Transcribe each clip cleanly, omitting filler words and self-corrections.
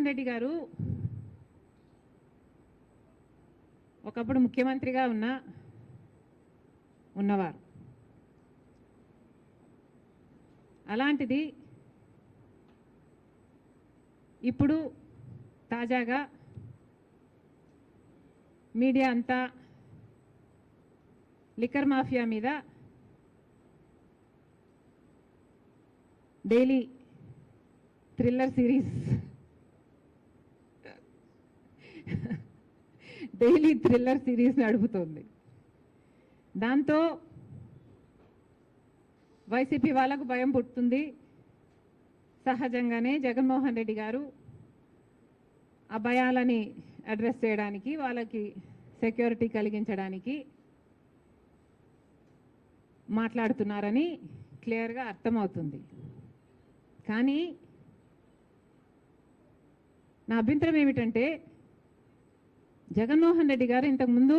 రెడ్డి గారు ఒకప్పుడు ముఖ్యమంత్రిగా ఉన్నవారు. అలాంటిది ఇప్పుడు తాజాగా మీడియా అంతా లిక్కర్ మాఫియా మీద డైలీ థ్రిల్లర్ సిరీస్ నడుపుతోంది. దాంతో వైసీపీ వాళ్ళకు భయం పుట్టుతుంది. సహజంగానే జగన్మోహన్ రెడ్డి గారు ఆ భయాలని అడ్రస్ చేయడానికి, వాళ్ళకి సెక్యూరిటీ కలిగించడానికి మాట్లాడుతున్నారని క్లియర్గా అర్థమవుతుంది. కానీ నా అభ్యంతరం ఏమిటంటే, జగన్మోహన్ రెడ్డి గారు ఇంతకుముందు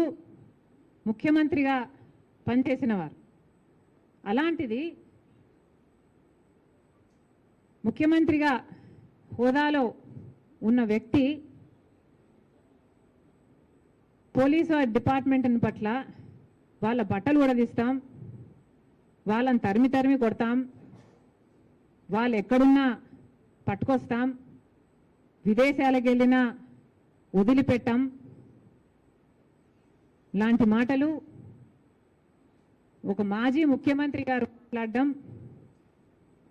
ముఖ్యమంత్రిగా పనిచేసినవారు. అలాంటిది ముఖ్యమంత్రిగా హోదాలో ఉన్న వ్యక్తి పోలీసు డిపార్ట్మెంట్ పట్ల వాళ్ళ బట్టలు ఉడదీస్తాం, వాళ్ళని తరిమి కొడతాం, వాళ్ళు ఎక్కడున్నా పట్టుకొస్తాం, విదేశాలకు వెళ్ళినా వదిలిపెట్టాం లాంటి మాటలు ఒక మాజీ ముఖ్యమంత్రి గారు మాట్లాడడం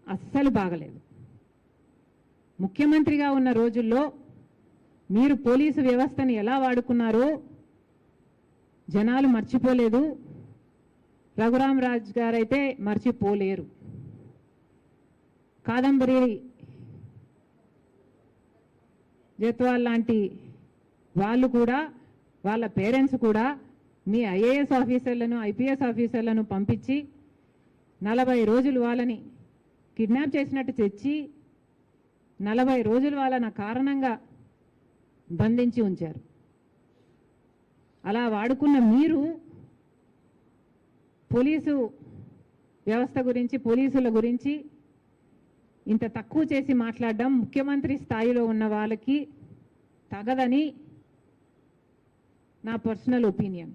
అస్సలు బాగలేదు. ముఖ్యమంత్రిగా ఉన్న రోజుల్లో మీరు పోలీసు వ్యవస్థని ఎలా వాడుకున్నారో జనాలు మర్చిపోలేదు. రఘురామరాజు గారైతే మర్చిపోలేరు. కాదంబరి జత్వాల్ లాంటి వాళ్ళు కూడా, వాళ్ళ పేరెంట్స్ కూడా మీ ఐఏఎస్ ఆఫీసర్లను, ఐపీఎస్ ఆఫీసర్లను పంపించి 40 రోజులు వాళ్ళని కిడ్నాప్ చేసినట్టు తెచ్చి 40 రోజులు వాళ్ళని కారణంగా బంధించి ఉంచారు. అలా వాడుకున్న మీరు పోలీసు వ్యవస్థ గురించి, పోలీసుల గురించి ఇంత తక్కువ చేసి మాట్లాడడం ముఖ్యమంత్రి స్థాయిలో ఉన్న వాళ్ళకి తగదని నా పర్సనల్ ఒపీనియన్.